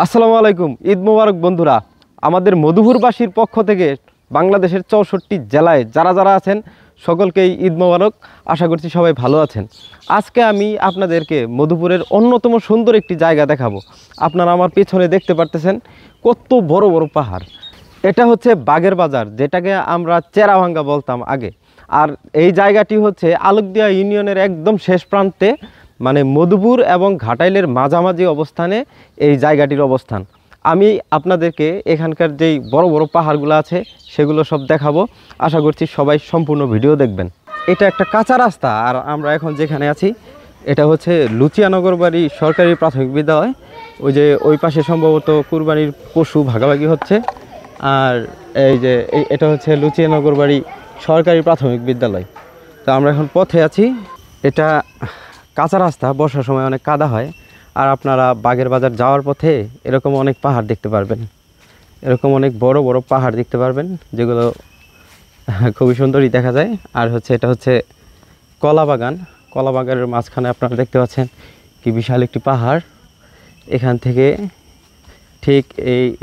আসসালামু আলাইকুম। ঈদ মোবারক বন্ধুরা। আমাদের মধুপুরবাসীর পক্ষ থেকে বাংলাদেশের 64 জেলায় যারা যারা আছেন সকলকেই ঈদ মোবারক। আশা করছি সবাই ভালো আছেন। আজকে আমি আপনাদেরকে মধুপুরের অন্যতম সুন্দর একটি জায়গা দেখাবো। আপনারা আমার পেছনে দেখতে পারতেছেন কত বড় বড় পাহাড়। এটা হচ্ছে বাগের বাজার, যেটাকে আমরা চেরাভাঙ্গা বলতাম আগে। আর এই জায়গাটি হচ্ছে আলোকদিয়া ইউনিয়নের একদম শেষ প্রান্তে, মানে মধুপুর এবং ঘাটাইলের মাঝামাঝি অবস্থানে এই জায়গাটির অবস্থান। আমি আপনাদেরকে এখানকার যেই বড় বড় পাহাড়গুলো আছে সেগুলো সব দেখাবো। আশা করছি সবাই সম্পূর্ণ ভিডিও দেখবেন। এটা একটা কাঁচা রাস্তা, আর আমরা এখন যেখানে আছি এটা হচ্ছে লুচিয়ানগর বাড়ি সরকারি প্রাথমিক বিদ্যালয়। ওই যে ওই পাশে সম্ভবত কুরবানির পশু ভাগাভাগি হচ্ছে। আর এই যে এটা হচ্ছে লুচিয়ানগর বাড়ি সরকারি প্রাথমিক বিদ্যালয়। তো আমরা এখন পথে আছি। এটা কাঁচা রাস্তা, বর্ষার সময় অনেক কাদা হয়। আর আপনারা বাগের বাজার যাওয়ার পথে এরকম অনেক পাহাড় দেখতে পারবেন, এরকম অনেক বড় বড় পাহাড় দেখতে পারবেন, যেগুলো খুবই সুন্দরই দেখা যায়। আর হচ্ছে এটা হচ্ছে কলা বাগান। কলা বাগানের মাঝখানে আপনারা দেখতে পাচ্ছেন কি বিশাল একটি পাহাড়। এখান থেকে ঠিক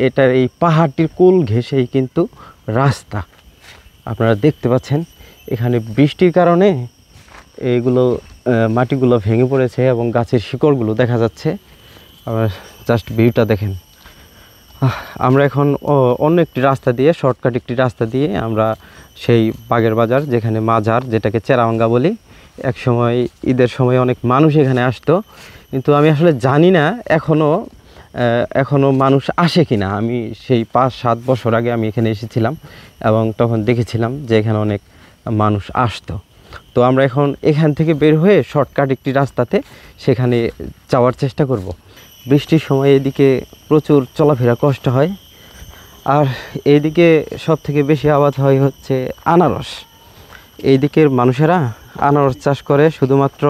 এটার এই পাহাড়টির কোল ঘেঁষেই কিন্তু রাস্তা। আপনারা দেখতে পাচ্ছেন এখানে বৃষ্টির কারণে এইগুলো মাটিগুলো ভেঙে পড়েছে এবং গাছের শিকড়গুলো দেখা যাচ্ছে। আবার জাস্ট ভিউটা দেখেন। আমরা এখন অন্য একটি রাস্তা দিয়ে, শর্টকাট একটি রাস্তা দিয়ে আমরা সেই বাগের বাজার, যেখানে মাজার, যেটাকে চেরাভাঙ্গা বলি। এক সময় ঈদের সময় অনেক মানুষ এখানে আসতো, কিন্তু আমি আসলে জানি না এখনও মানুষ আসে কি না। আমি সেই 5-7 বছর আগে আমি এখানে এসেছিলাম এবং তখন দেখেছিলাম যে এখানে অনেক মানুষ আসতো। তো আমরা এখন এখান থেকে বের হয়ে শর্টকাট একটি রাস্তাতে সেখানে যাওয়ার চেষ্টা করব। বৃষ্টির সময় এদিকে প্রচুর চলাফেরা কষ্ট হয়। আর এইদিকে সব থেকে বেশি আবাদ হয় হচ্ছে আনারস। এই দিকের মানুষেরা আনারস চাষ করে শুধুমাত্র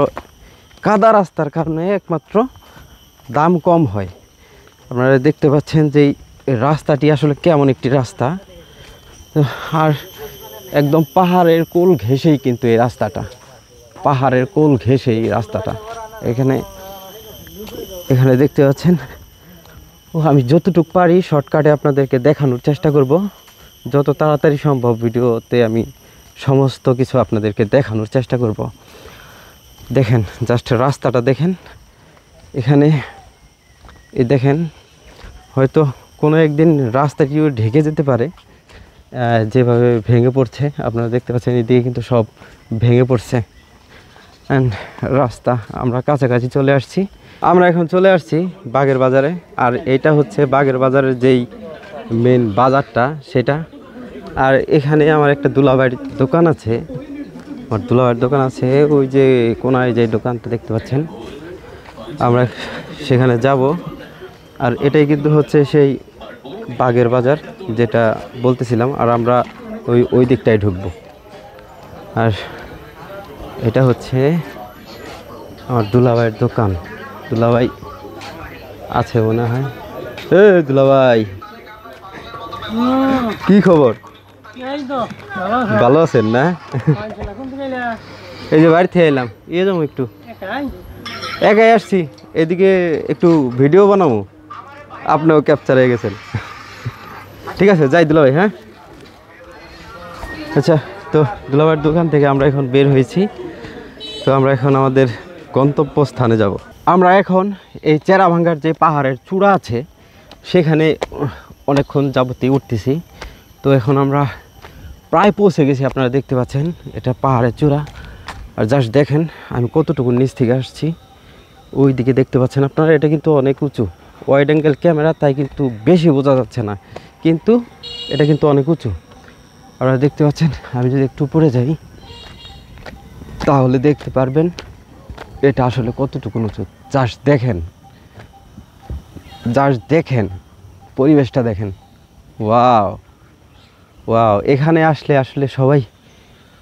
কাদা রাস্তার কারণে। একমাত্র দাম কম হয়। আপনারা দেখতে পাচ্ছেন যে এই রাস্তাটি আসলে কেমন একটি রাস্তা। আর একদম পাহাড়ের কোল ঘেঁষেই কিন্তু এই রাস্তাটা, পাহাড়ের কোল ঘেঁষেই রাস্তাটা। এখানে দেখতে পাচ্ছেন। আমি যতটুকু পারি শর্টকাটে আপনাদেরকে দেখানোর চেষ্টা করব। যত তাড়াতাড়ি সম্ভব ভিডিওতে আমি সমস্ত কিছু আপনাদেরকে দেখানোর চেষ্টা করব। দেখেন, জাস্ট রাস্তাটা দেখেন। এখানে দেখেন, হয়তো কোনো একদিন রাস্তাটিও ঢেকে যেতে পারে, যেভাবে ভেঙে পড়ছে। আপনারা দেখতে পাচ্ছেন এদিকে কিন্তু সব ভেঙে পড়ছে। অ্যান্ড রাস্তা, আমরা কাছাকাছি চলে আসছি। আমরা এখন চলে আসছি বাগের বাজারে। আর এইটা হচ্ছে বাগের বাজারের যেই মেন বাজারটা সেটা। আর এখানে আমার একটা দুলাভাইয়ের দোকান আছে। আমার দুলাভাইয়ের দোকান আছে ওই যে কোনায় যে দোকানটা দেখতে পাচ্ছেন। আমরা সেখানে যাব। আর এটাই কিন্তু হচ্ছে সেই বাগের বাজার যেটা বলতেছিলাম। আর আমরা ওই দিকটায় ঢুকবো। আর এটা হচ্ছে আমার দুলাভাইয়ের দোকান। দুলাভাই আছে মনে হয়। দুলাভাই, কি খবর? ভালো আছেন না? এই যে বাড়ি থেকে এলাম, যাবো একটু। একাই আসছি, এদিকে একটু ভিডিও বানাবো। আপনিও ক্যাপচার হয়ে গেছেন। ঠিক আছে, যাই দুলাভাই। হ্যাঁ, আচ্ছা। তো দুলাভাইয়ের দোকান থেকে আমরা এখন বের হয়েছি। তো আমরা এখন আমাদের গন্তব্যস্থানে যাব। আমরা এখন এই চেরাভাঙ্গার যে পাহাড়ের চূড়া আছে সেখানে অনেকক্ষণ যাবতীয় উঠতেছি। তো এখন আমরা প্রায় পৌঁছে গেছি। আপনারা দেখতে পাচ্ছেন এটা পাহাড়ের চূড়া। আর জাস্ট দেখেন আমি কতটুকু নিচ থেকে আসছি। ওই দিকে দেখতে পাচ্ছেন আপনারা, এটা কিন্তু অনেক উঁচু। ওয়াইড অ্যাঙ্গেল ক্যামেরা, তাই কিন্তু বেশি বোঝা যাচ্ছে না, কিন্তু এটা কিন্তু অনেক উঁচু। আপনারা দেখতে পাচ্ছেন। আমি যদি একটু উপরে যাই তাহলে দেখতে পারবেন এটা আসলে কতটুকু উঁচু। জাস্ট দেখেন পরিবেশটা দেখেন। ওয়াও ওয়াও, এখানে আসলে আসলে সবাই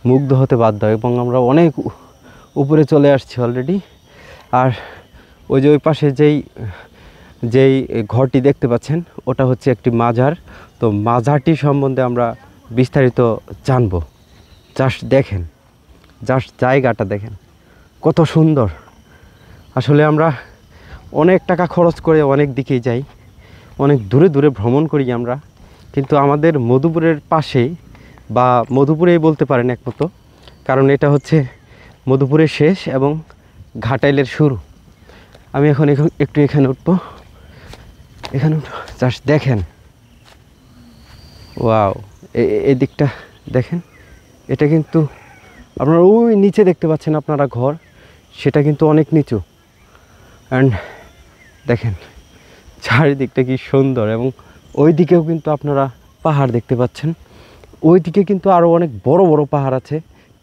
মুগ্ধ হতে বাধ্য হয়। এবং আমরা অনেক উপরে চলে আসছি অলরেডি। আর ওই যে ওই পাশে যেই ঘরটি দেখতে পাচ্ছেন ওটা হচ্ছে একটি মাজার। তো মাজারটি সম্বন্ধে আমরা বিস্তারিত জানব। জাস্ট দেখেন, জাস্ট জায়গাটা দেখেন কত সুন্দর। আসলে আমরা অনেক টাকা খরচ করে অনেক দিকেই যাই, অনেক দূরে দূরে ভ্রমণ করি আমরা, কিন্তু আমাদের মধুপুরের পাশে বা মধুপুরেই বলতে পারেন একমতো, কারণ এটা হচ্ছে মধুপুরের শেষ এবং ঘাটাইলের শুরু। আমি এখন একটু এখানে উঠবো, এখানে জাস্ট দেখেন, ওয়াও, এই দিকটা দেখেন। এটা কিন্তু আপনারা ওই নিচে দেখতে পাচ্ছেন আপনারা ঘর, সেটা কিন্তু অনেক নিচু। অ্যান্ড দেখেন চারিদিকটা কি সুন্দর, এবং ওই দিকেও কিন্তু আপনারা পাহাড় দেখতে পাচ্ছেন। ওই দিকে কিন্তু আরও অনেক বড় বড় পাহাড় আছে,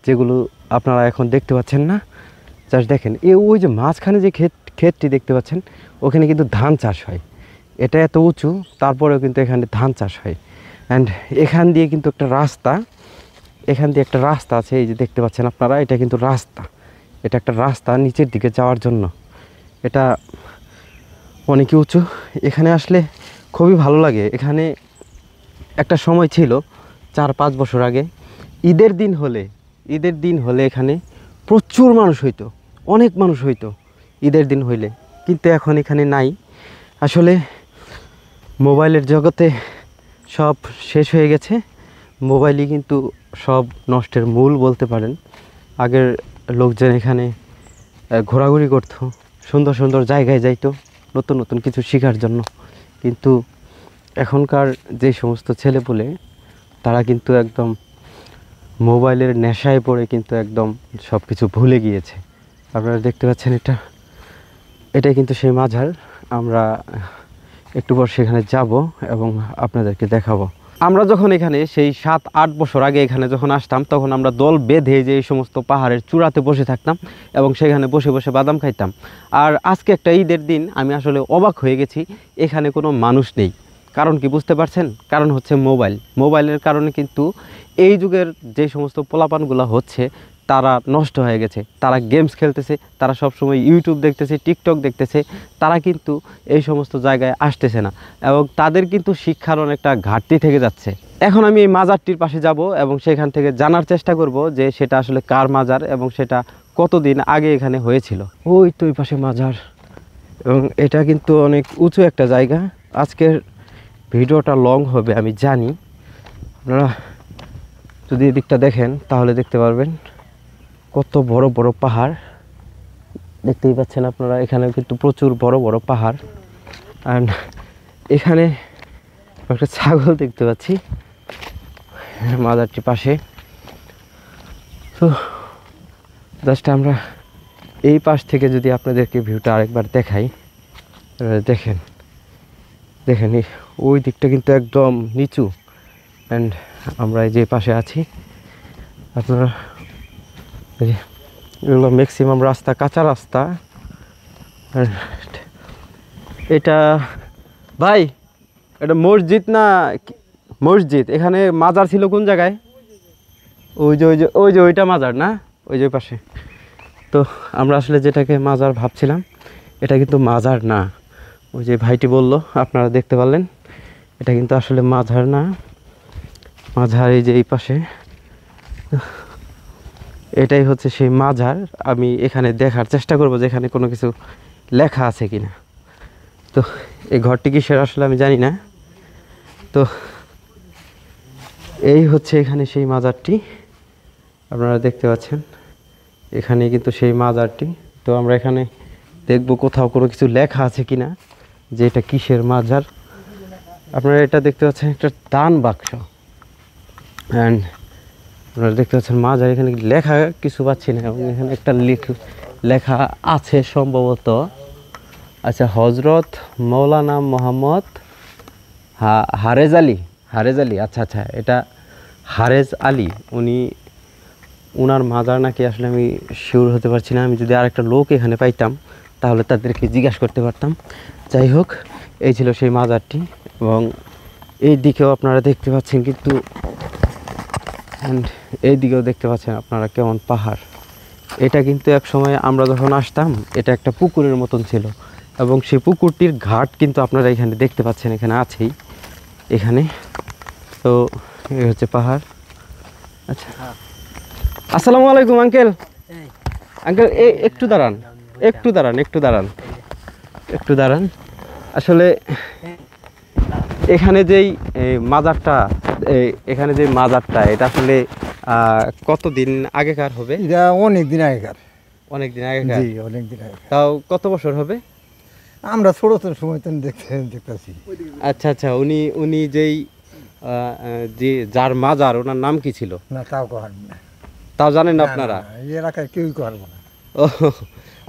যেগুলো আপনারা এখন দেখতে পাচ্ছেন না। জাস্ট দেখেন, ওই যে মাঝখানে যে ক্ষেতটি দেখতে পাচ্ছেন, ওখানে কিন্তু ধান চাষ হয়। এটা এত উঁচু, তারপরেও কিন্তু এখানে ধান চাষ হয়। অ্যান্ড এখান দিয়ে কিন্তু একটা রাস্তা, এখান দিয়ে একটা রাস্তা আছে, এই যে দেখতে পাচ্ছেন আপনারা, এটা কিন্তু রাস্তা, এটা একটা রাস্তা নিচের দিকে যাওয়ার জন্য। এটা অনেক উঁচু, এখানে আসলে খুবই ভালো লাগে। এখানে একটা সময় ছিল 4-5 বছর আগে, ঈদের দিন হলে এখানে প্রচুর মানুষ হইতো, অনেক মানুষ হইতো ঈদের দিন হইলে। কিন্তু এখন এখানে নাই। আসলে মোবাইলের জগতে সব শেষ হয়ে গেছে, মোবাইলই কিন্তু সব নষ্টের মূল বলতে পারেন। আগের লোকজন এখানে ঘোরাঘুরি করতো, সুন্দর সুন্দর জায়গায় যাইতো নতুন নতুন কিছু শেখার জন্য। কিন্তু এখনকার যে সমস্ত ছেলেপুলে, তারা কিন্তু একদম মোবাইলের নেশায় পড়ে কিন্তু একদম সব কিছু ভুলে গিয়েছে। আপনারা দেখতে পাচ্ছেন, এটা কিন্তু সেই মাজার। আমরা একটু পর সেখানে যাব এবং আপনাদেরকে দেখাবো। আমরা যখন এখানে সেই 7-8 বছর আগে এখানে যখন আসতাম, তখন আমরা দল বেঁধে যে এই সমস্ত পাহাড়ের চূড়াতে বসে থাকতাম এবং সেখানে বসে বসে বাদাম খাইতাম। আর আজকে একটা ঈদের দিন আমি আসলে অবাক হয়ে গেছি, এখানে কোনো মানুষ নেই। কারণ কি বুঝতে পারছেন? কারণ হচ্ছে মোবাইলের কারণে কিন্তু এই যুগের যে সমস্ত পোলাপানগুলো হচ্ছে, তারা নষ্ট হয়ে গেছে। তারা গেমস খেলতেছে, তারা সবসময় ইউটিউব দেখতেছে, টিকটক দেখতেছে, তারা কিন্তু এই সমস্ত জায়গায় আসতেছে না, এবং তাদের কিন্তু শিক্ষার অনেকটা ঘাটতি থেকে যাচ্ছে। এখন আমি এই মাজারটির পাশে যাব এবং সেখান থেকে জানার চেষ্টা করব যে সেটা আসলে কার মাজার এবং সেটা কতদিন আগে এখানে হয়েছিল। ওই তো ওই পাশে মাজার, এবং এটা কিন্তু অনেক উঁচু একটা জায়গা। আজকের ভিডিওটা লং হবে আমি জানি, আপনারা যদি এদিকটা দেখেন তাহলে দেখতে পারবেন কত বড় বড় পাহাড় দেখতেই পাচ্ছেন আপনারা। এখানে কিন্তু প্রচুর বড় বড় পাহাড়। অ্যান্ড এখানে একটা ছাগল দেখতে পাচ্ছি মাজারটির পাশে। তো জাস্ট আমরা এই পাশ থেকে যদি আপনাদেরকে ভিউটা আরেকবার দেখাই, দেখেন দেখেন ওই দিকটা কিন্তু একদম নিচু। অ্যান্ড আমরা যে পাশে আছি, আপনারা এগুলো ম্যাক্সিমাম রাস্তা কাঁচা রাস্তা। এটা ভাই, এটা মসজিদ না? মসজিদ। এখানে মাজার ছিল কোন জায়গায়? ওই যে ওইটা মাজার না? ওই যে পাশে। তো আমরা আসলে যেটাকে মাজার ভাবছিলাম, এটা কিন্তু মাজার না। ওই যে ভাইটি বলল, আপনারা দেখতে পারলেন, এটা কিন্তু আসলে মাজার না। মাজার এই যে এই পাশে, এটাই হচ্ছে সেই মাজার। আমি এখানে দেখার চেষ্টা করব যে এখানে কোনো কিছু লেখা আছে কিনা। তো এই ঘরটি কিসের আসলে আমি জানি না। তো এই হচ্ছে এখানে সেই মাজারটি, আপনারা দেখতে পাচ্ছেন, এখানে কিন্তু সেই মাজারটি। তো আমরা এখানে দেখব কোথাও কোনো কিছু লেখা আছে কিনা যে এটা কিসের মাজার। আপনারা এটা দেখতে পাচ্ছেন একটা দান বাক্স, অ্যান্ড আপনারা দেখতে পাচ্ছেন মাজার। এখানে লেখা কিছু পাচ্ছি না, এবং এখানে একটা লেখা আছে সম্ভবত, আচ্ছা, হজরত মৌলানা মোহাম্মদ হারেজ আলী। আচ্ছা, এটা হারেজ আলী, উনার মাজার নাকি, আসলে আমি শিওর হতে পারছি না। আমি যদি আরেকটা লোক এখানে পাইতাম তাহলে তাদেরকে জিজ্ঞাসা করতে পারতাম। যাই হোক, এই ছিল সেই মাজারটি। এবং এই দিকেও আপনারা দেখতে পাচ্ছেন কিন্তু, অ্যান্ড এই দিকেও দেখতে পাচ্ছেন আপনারা কেমন পাহাড়। এটা কিন্তু এক সময় আমরা যখন আসতাম, এটা একটা পুকুরের মতন ছিল, এবং সেই পুকুরটির ঘাট কিন্তু আপনারা এখানে দেখতে পাচ্ছেন, এখানে আছেই এখানে। তো এই হচ্ছে পাহাড়। আচ্ছা, আসসালামু আলাইকুম আঙ্কেল। আঙ্কেল একটু দাঁড়ান। আসলে এখানে যেই মাজারটা এখানে যে মাজারটা এটা আসলে কতদিন আগেকার হবে? এটা অনেক দিন আগেকার। অনেক দিন আগেকার? জি, অনেক দিন আগেকার। তাও কত বছর হবে? আমরা ছোট সময় তো দেখতেছি। আচ্ছা আচ্ছা, উনি উনি যেই যে যার মাজার ওনার নাম কি ছিল? না, তাও কর না। তাও জানেন না না, আপনারা? না, এই এলাকায় কেউই করবো না। ও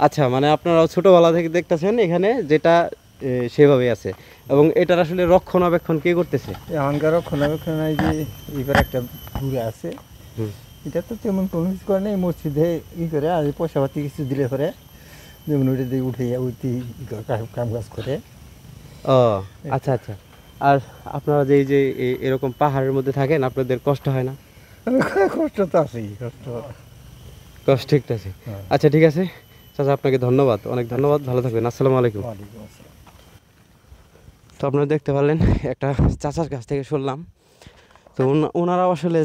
আচ্ছা, মানে আপনারাও ছোটবেলা থেকে দেখতেছেন এখানে যেটা সেভাবে আছে, এবং এটার আসলে রক্ষণাবেক্ষণ কে করতেছে? এখনকার রক্ষণাবেক্ষণ এই যে এবার একটা ঘুরে আছে, এটা তো তেমন কোনো কিছু করে নেই, মসজিদে করে আর পয়সা পাতি কিছু দিলে পরে যেমন ওইটা দিয়ে উঠে উঠি কাম কাজ করে। ও আচ্ছা আচ্ছা। আর আপনারা যে এই যে এরকম পাহাড়ের মধ্যে থাকেন, আপনাদের কষ্ট হয় না? কষ্ট তো আছেই, কষ্ট ঠিক আছে। আচ্ছা ঠিক আছে চাচা, আপনাকে ধন্যবাদ, অনেক ধন্যবাদ, ভালো থাকবেন, আসসালামু আলাইকুম। ওয়ালাইকুম আসসালাম। তো আপনারা দেখতে পারলেন একটা চাচার কাছ থেকে শুনলাম, তো ওনারাও আসলে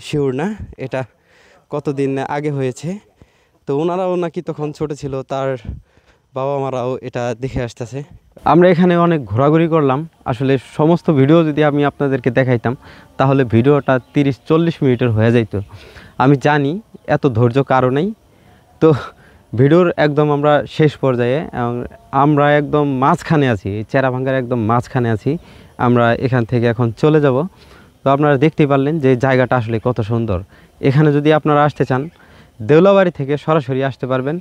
শিওর না এটা কতদিন আগে হয়েছে। তো ওনারাও নাকি তখন ছোট ছিল, তার বাবা মারাও এটা দেখে আসতেছে। আমরা এখানে অনেক ঘোরাঘুরি করলাম, আসলে সমস্ত ভিডিও যদি আমি আপনাদেরকে দেখাইতাম তাহলে ভিডিওটা 30-40 মিনিটের হয়ে যাইতো। আমি জানি এত ধৈর্য কারো নেই। তো ভিডিওর একদম আমরা শেষ পর্যায়ে, আমরা একদম মাঝখানে আছি, চেরাভাঙ্গার একদম মাঝখানে আছি। আমরা এখান থেকে এখন চলে যাব। তো আপনারা দেখতেই পারলেন যে জায়গাটা আসলে কত সুন্দর। এখানে যদি আপনারা আসতে চান দেউলাবাড়ি থেকে সরাসরি আসতে পারবেন,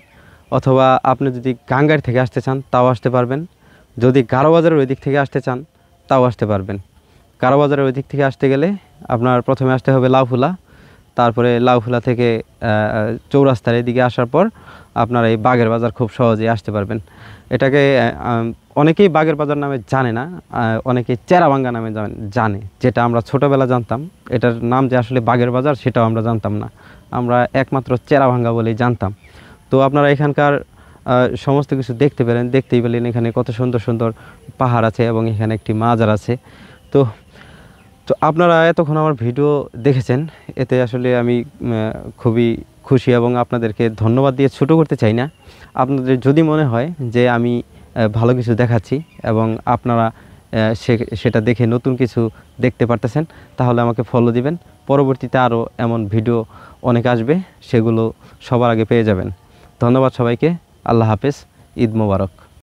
অথবা আপনি যদি গাঙ্গার থেকে আসতে চান তাও আসতে পারবেন। যদি গারোবাজারের ওই দিক থেকে আসতে চান তাও আসতে পারবেন। গারোবাজারের ওই দিক থেকে আসতে গেলে আপনার প্রথমে আসতে হবে লাউফুলা, তারপরে লাউফুলা থেকে চৌরাস্তার এদিকে আসার পর আপনারা এই বাগের বাজার খুব সহজেই আসতে পারবেন। এটাকে অনেকেই বাগের বাজার নামে জানে না, অনেকেই চেরাভাঙ্গা নামে জানে, যেটা আমরা ছোটোবেলা জানতাম। এটার নাম যে আসলে বাগের বাজার সেটাও আমরা জানতাম না, আমরা একমাত্র চেরাভাঙ্গা বলেই জানতাম। তো আপনারা এখানকার সমস্ত কিছু দেখতেই পেলেন, এখানে কত সুন্দর সুন্দর পাহাড় আছে এবং এখানে একটি মাজার আছে। তো তো আপনারা এতক্ষণ আমার ভিডিও দেখেছেন, এতে আসলে আমি খুবই খুশি, এবং আপনাদেরকে ধন্যবাদ দিয়ে ছোটো করতে চাই না। আপনাদের যদি মনে হয় যে আমি ভালো কিছু দেখাচ্ছি এবং আপনারা সেটা দেখে নতুন কিছু দেখতে পারতেছেন, তাহলে আমাকে ফলো দিবেন। পরবর্তীতে আরও এমন ভিডিও অনেক আসবে, সেগুলো সবার আগে পেয়ে যাবেন। ধন্যবাদ সবাইকে, আল্লাহ হাফেজ, ঈদ মোবারক।